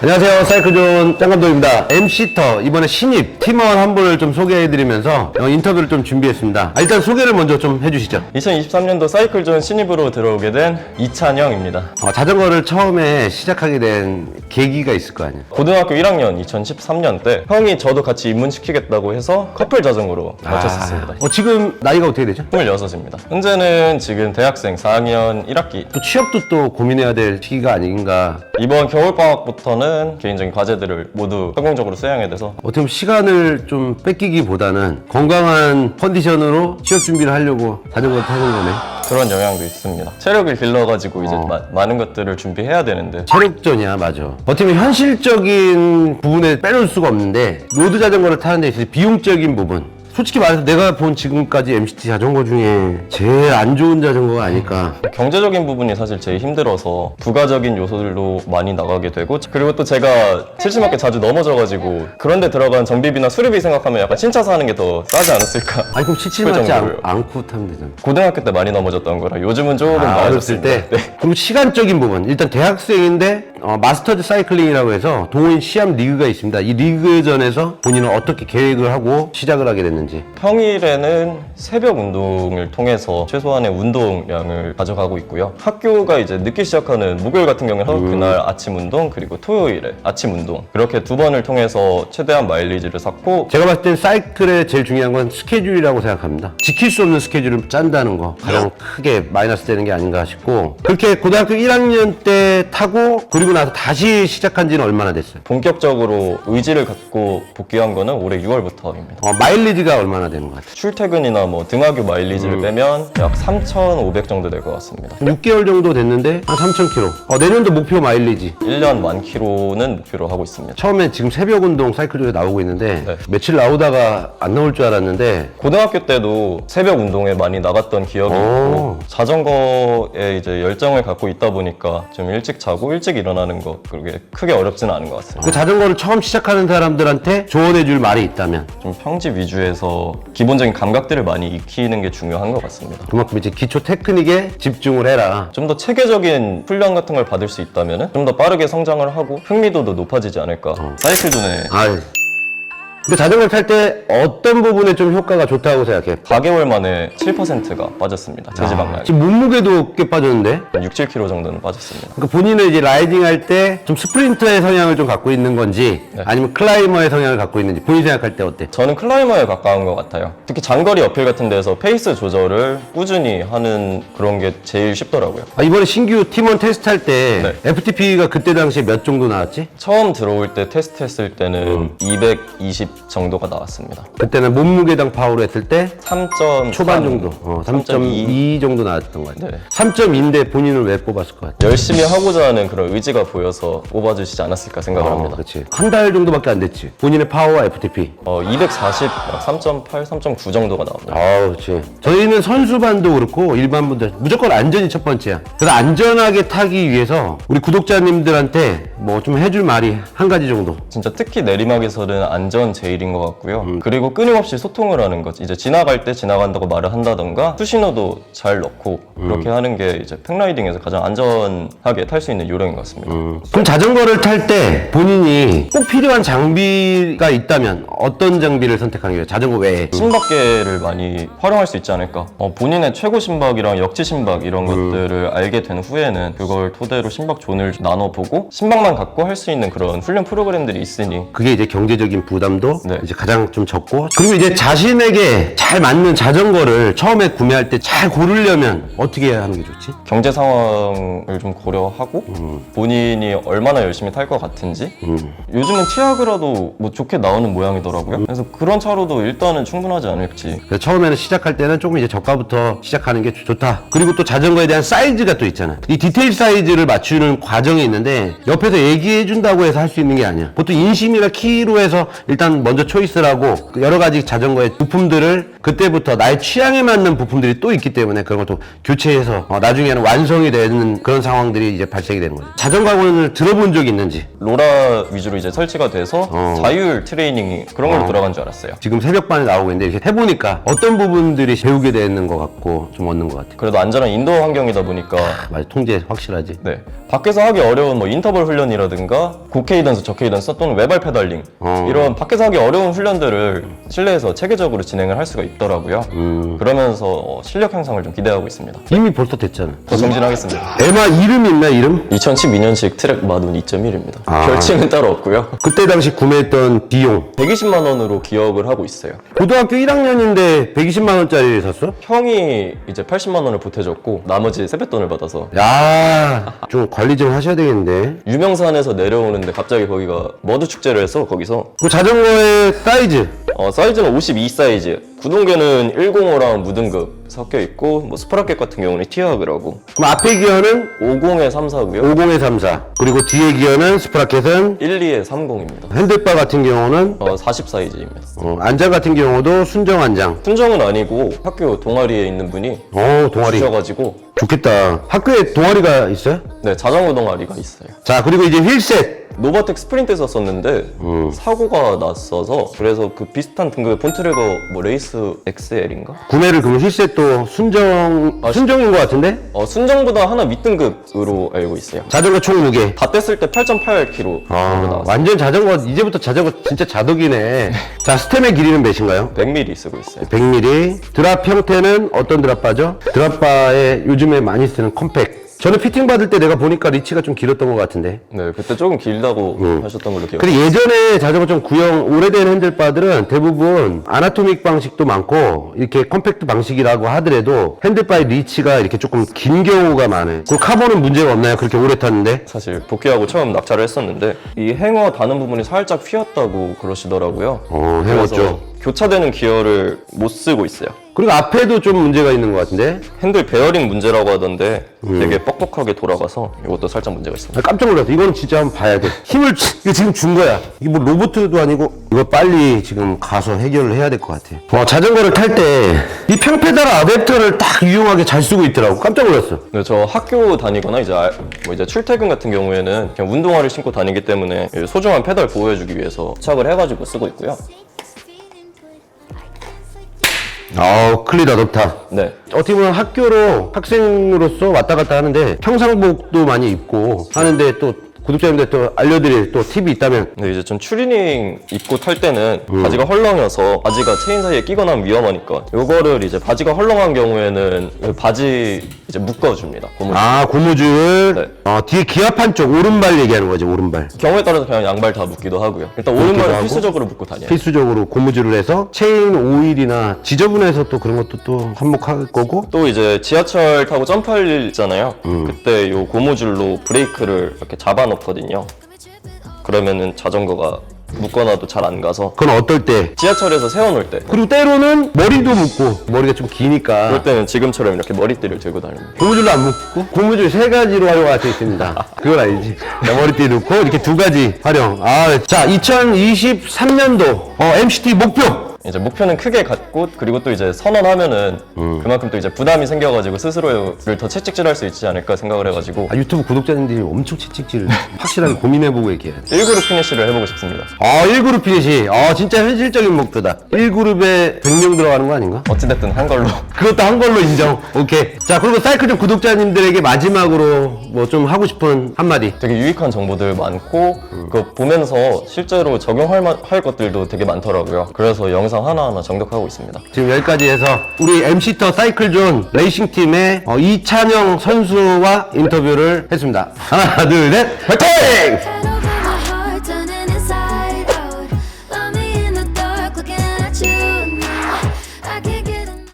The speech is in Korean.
안녕하세요, 사이클존 짱감독입니다. MC터 이번에 신입 팀원 한 분을 좀 소개해드리면서 인터뷰를 좀 준비했습니다. 일단 소개를 먼저 좀 해주시죠. 2023년도 사이클존 신입으로 들어오게 된 이찬영입니다. 자전거를 처음에 시작하게 된 계기가 있을 거 아니에요. 고등학교 1학년 2013년 때 형이 저도 같이 입문시키겠다고 해서 커플 자전거로 맞췄었습니다. 지금 나이가 어떻게 되죠? 26입니다. 현재는 지금 대학생 4학년 1학기. 또 취업도 또 고민해야 될 시기가 아닌가. 이번 겨울방학부터는 개인적인 과제들을 모두 성공적으로 수행해야 돼서 어떻게 보면 시간을 좀 뺏기기보다는 건강한 컨디션으로 취업 준비를 하려고 자전거를 타는 거네. 그런 영향도 있습니다. 체력을 길러가지고 이제 많은 것들을 준비해야 되는데 체력전이야, 맞아. 어떻게 보면 현실적인 부분에 빼놓을 수가 없는데 로드 자전거를 타는 데 있어서 비용적인 부분, 솔직히 말해서 내가 본 지금까지 MCT 자전거 중에 제일 안 좋은 자전거가 아닐까. 경제적인 부분이 사실 제일 힘들어서 부가적인 요소들로 많이 나가게 되고, 그리고 또 제가 70만 자주 넘어져가지고 그런데 들어간 정비비나 수리비 생각하면 약간 신차 사는 게 더 싸지 않았을까. 아니 그럼 치칠 그 맞지 정도로요. 않고 타면 되잖아. 고등학교 때 많이 넘어졌던 거라 요즘은 조금 어렸을 나아졌습니다. 때. 네. 그리고 시간적인 부분. 일단 대학생인데 마스터즈 사이클링이라고 해서 동호인 시합 리그가 있습니다. 이 리그전에서 본인은 어떻게 계획을 하고 시작을 하게 됐는지. 평일에는 새벽 운동을 통해서 최소한의 운동량을 가져가고 있고요. 학교가 이제 늦게 시작하는 목요일 같은 경우에는 그날 아침 운동, 그리고 토요일에 아침 운동, 그렇게 두 번을 통해서 최대한 마일리지를 쌓고, 제가 봤을 땐 사이클의 제일 중요한 건 스케줄이라고 생각합니다. 지킬 수 없는 스케줄을 짠다는 거 가장 크게 마이너스 되는 게 아닌가 싶고, 그렇게 고등학교 1학년 때 타고 그리고 나서 다시 시작한 지는 얼마나 됐어요? 본격적으로 의지를 갖고 복귀한 거는 올해 6월부터입니다. 마일리지가 얼마나 되는 것 같아요? 출퇴근이나 뭐 등하교 마일리지를 빼면 약 3,500 정도 될 것 같습니다. 6개월 정도 됐는데 한 3,000km. 내년도 목표 마일리지. 1년 만 킬로는 목표로 하고 있습니다. 처음에 지금 새벽 운동 사이클존에 나오고 있는데 네. 며칠 나오다가 안 나올 줄 알았는데 고등학교 때도 새벽 운동에 많이 나갔던 기억이 있고, 자전거에 이제 열정을 갖고 있다 보니까 좀 일찍 자고 일찍 일어나는 것, 그게 크게 어렵지는 않은 것 같습니다. 그 자전거를 처음 시작하는 사람들한테 조언해 줄 말이 있다면 좀 평지 위주에서 기본적인 감각들을 많이 익히는 게 중요한 것 같습니다. 그만큼 이제 기초 테크닉에 집중을 해라. 좀 더 체계적인 훈련 같은 걸 받을 수 있다면 좀 더 빠르게 성장을 하고 흥미도도 높아지지 않을까. 사이클존에 근데 자전거를 탈 때 어떤 부분에 좀 효과가 좋다고 생각해? 4개월 만에 7%가 빠졌습니다. 체지방량이. 지금 몸무게도 꽤 빠졌는데? 6, 7kg 정도는 빠졌습니다. 그러니까 본인은 이제 라이딩 할 때 좀 스프린터의 성향을 좀 갖고 있는 건지 아니면 클라이머의 성향을 갖고 있는지 본인이 생각할 때 어때? 저는 클라이머에 가까운 것 같아요. 특히 장거리 어필 같은 데서 페이스 조절을 꾸준히 하는 그런 게 제일 쉽더라고요. 이번에 신규 팀원 테스트 할 때 네. FTP가 그때 당시에 몇 정도 나왔지? 처음 들어올 때 테스트 했을 때는 220 정도가 나왔습니다. 그때는 몸무게당 파워로 했을 때 3. 초반 정도, 3.2 정도 나왔던 것 같아요. 네. 3.2인데 본인을 왜 뽑았을 것 같아요? 열심히 하고자 하는 그런 의지가 보여서 뽑아주시지 않았을까 생각을 합니다. 그렇지. 한 달 정도밖에 안 됐지. 본인의 파워와 FTP. 240, 3.8, 3.9 정도가 나옵니다. 그렇지. 저희는 선수반도 그렇고 일반 분들 무조건 안전이 첫 번째야. 그래서 안전하게 타기 위해서 우리 구독자님들한테 뭐 좀 해줄 말이 한 가지 정도. 진짜 특히 내리막에서는 안전 제일인 것 같고요. 그리고 끊임없이 소통을 하는 것. 이제 지나갈 때 지나간다고 말을 한다던가 수신호도 잘 넣고 그렇게 하는 게 이제 팩라이딩에서 가장 안전하게 탈 수 있는 요령인 것 같습니다. 그럼 자전거를 탈 때 본인이 꼭 필요한 장비가 있다면 어떤 장비를 선택하는 거예요? 자전거 외에. 신박계를 많이 활용할 수 있지 않을까. 본인의 최고 신박이랑 역지 신박 이런 것들을 알게 된 후에는 그걸 토대로 신박 존을 나눠보고 신박만 갖고 할 수 있는 그런 훈련 프로그램들이 있으니 그게 이제 경제적인 부담도 네. 이제 가장 좀 적고, 그리고 이제 자신에게 잘 맞는 자전거를 처음에 구매할 때 잘 고르려면 어떻게 하는 게 좋지? 경제 상황을 좀 고려하고 본인이 얼마나 열심히 탈 것 같은지. 요즘은 티아그라도 뭐 좋게 나오는 모양이더라고요. 그래서 그런 차로도 일단은 충분하지 않을지. 그래서 처음에는 시작할 때는 조금 이제 저가부터 시작하는 게 좋다. 그리고 또 자전거에 대한 사이즈가 또 있잖아. 이 디테일 사이즈를 맞추는 과정이 있는데 옆에서 얘기해 준다고 해서 할 수 있는 게 아니야. 보통 인심이나 키로 해서 일단 먼저 초이스를 하고 여러 가지 자전거의 부품들을 그때부터 나의 취향에 맞는 부품들이 또 있기 때문에 그런 것도 교체해서 나중에는 완성이 되는 그런 상황들이 이제 발생이 되는 거죠. 자전거 학원을 들어본 적이 있는지? 로라 위주로 이제 설치가 돼서 자율 트레이닝이 그런 걸로 들어간 줄 알았어요. 지금 새벽반에 나오고 있는데 이렇게 해보니까 어떤 부분들이 배우게 되는 것 같고 좀 얻는 것 같아요. 그래도 안전한 인도어 환경이다 보니까 맞아, 통제 확실하지. 네, 밖에서 하기 어려운 뭐 인터벌 훈련 훈련이라든가 고케이던스, 저케이던스 또는 외발 페달링 이런 밖에서 하기 어려운 훈련들을 실내에서 체계적으로 진행을 할 수가 있더라고요. 그러면서 실력 향상을 좀 기대하고 있습니다. 이미 벌써 됐잖아. 더 정진하겠습니다. 에마 이름 있나 이름? 2012년식 트랙 마둔 2.1입니다. 별칭은 따로 없고요. 그때 당시 구매했던 비용 120만 원으로 기억을 하고 있어요. 고등학교 1학년인데 120만 원짜리 샀어? 형이 이제 80만 원을 보태줬고 나머지 세뱃돈을 받아서 야, 좀 관리 좀 하셔야 되겠는데. 유명산에서 내려오는데 갑자기 거기가 머드 축제를 해서 거기서 그 자전거의 사이즈 사이즈는 52 사이즈, 구동계는 105랑 무등급 섞여 있고 뭐 스프라켓 같은 경우는 티어그라고 그럼 앞에 기어는 50에 34고요. 50에 34 그리고 뒤에 기어는 스프라켓은 12에 30입니다. 핸들바 같은 경우는 40 사이즈입니다. 안장 같은 경우도 순정 안장. 순정은 아니고 학교 동아리에 있는 분이 동아리 주셔가지고 좋겠다. 학교에 동아리가 있어요? 네, 자전거 동아리가 있어요. 자, 그리고 이제 휠셋. 노바텍 스프린트 썼었는데 사고가 났어서 그래서 그 비슷한 등급의 폰트레거 뭐 레이스 XL인가? 구매를 그러면 휠셋도 순정인 것 같은데? 순정보다 하나 밑등급으로 알고 있어요. 자전거 총 무게. 다 뗐을 때 8.8kg 정도 나왔어요. 완전 자전거, 이제부터 자전거 진짜 자덕이네. 자, 스템의 길이는 몇인가요? 100mm 쓰고 있어요. 100mm. 드랍 형태는 어떤 드랍바죠? 드랍바에 요즘에 많이 쓰는 컴팩. 저는 피팅 받을 때 내가 보니까 리치가 좀 길었던 것 같은데. 네, 그때 조금 길다고 하셨던 걸로 기억해요. 근데 예전에 자전거 좀 오래된 핸들바들은 대부분 아나토믹 방식도 많고 이렇게 컴팩트 방식이라고 하더라도 핸들바의 리치가 이렇게 조금 긴 경우가 많아요. 그리고 카본은 문제가 없나요? 그렇게 오래 탔는데? 사실 복귀하고 처음 낙차를 했었는데 이 행어 다는 부분이 살짝 휘었다고 그러시더라고요. 행어 그래서 쪽. 교차되는 기어를 못 쓰고 있어요. 그리고 앞에도 좀 문제가 있는 것 같은데? 핸들 베어링 문제라고 하던데 되게 뻑뻑하게 돌아가서 이것도 살짝 문제가 있습니다. 깜짝 놀랐어. 이거는 진짜 한번 봐야 돼. 이거 지금 준 거야. 이게 뭐 로봇도 아니고 이거 빨리 지금 가서 해결을 해야 될 것 같아. 자전거를 탈 때 이 평페달 아댑터를 딱 유용하게 잘 쓰고 있더라고. 깜짝 놀랐어. 네, 저 학교 다니거나 이제 출퇴근 같은 경우에는 그냥 운동화를 신고 다니기 때문에 소중한 페달 보호해주기 위해서 착을 해가지고 쓰고 있고요. 클리다 좋다. 네. 어떻게 보면 학교로 학생으로서 왔다 갔다 하는데 평상복도 많이 입고 하는데 또 구독자님들 또 알려드릴 또 팁이 있다면. 근데 이제 전 추리닝 입고 탈 때는 바지가 헐렁해서 바지가 체인 사이에 끼거나 하면 위험하니까 요거를 이제 바지가 헐렁한 경우에는 바지 이제 묶어줍니다. 고무줄. 네. 뒤에 기압판 쪽 오른발 얘기하는 거지, 오른발. 경우에 따라서 그냥 양발 다 묶기도 하고요. 일단 오른발은 필수적으로 묶고 다녀요. 필수적으로 고무줄을 해서 체인 오일이나 지저분해서 또 그런 것도 또 한몫할 거고. 또 이제 지하철 타고 점프할 일 있잖아요. 그때 요 고무줄로 브레이크를 이렇게 잡아놓거든요. 그러면은 자전거가 묶어놔도 잘 안 가서. 그건 어떨 때? 지하철에서 세워놓을 때. 그리고 때로는 머리도 묶고, 머리가 좀 기니까. 그럴 때는 지금처럼 이렇게 머리띠를 들고 다닙니다. 고무줄도 안 묶고 고무줄 3가지로 활용할 수 있습니다. 그걸 알지? 머리띠 넣고 이렇게 2가지 활용. 자, 2023년도 MCT 목표. 이제 목표는 크게 갖고 그리고 또 이제 선언하면은 그만큼 또 이제 부담이 생겨가지고 스스로를 더 채찍질할 수 있지 않을까 생각을 해가지고 유튜브 구독자님들이 엄청 채찍질을 확실하게 고민해보고 얘기해야 돼. 1그룹 피니시를 해보고 싶습니다. 1그룹 피니시. 진짜 현실적인 목표다. 1그룹에 100명 들어가는 거 아닌가? 어찌됐든 한 걸로. 그것도 한 걸로 인정. 오케이. 자, 그리고 사이클존 구독자님들에게 마지막으로 뭐 좀 하고 싶은 한마디. 되게 유익한 정보들 많고 그거 보면서 실제로 적용할 것들도 되게 많더라고요. 그래서 영상 하나하나 정독하고 있습니다. 지금 여기까지 해서 우리 MC터 사이클존 레이싱팀의 이찬영 선수와 인터뷰를 했습니다. 하나, 둘, 셋, 화이팅!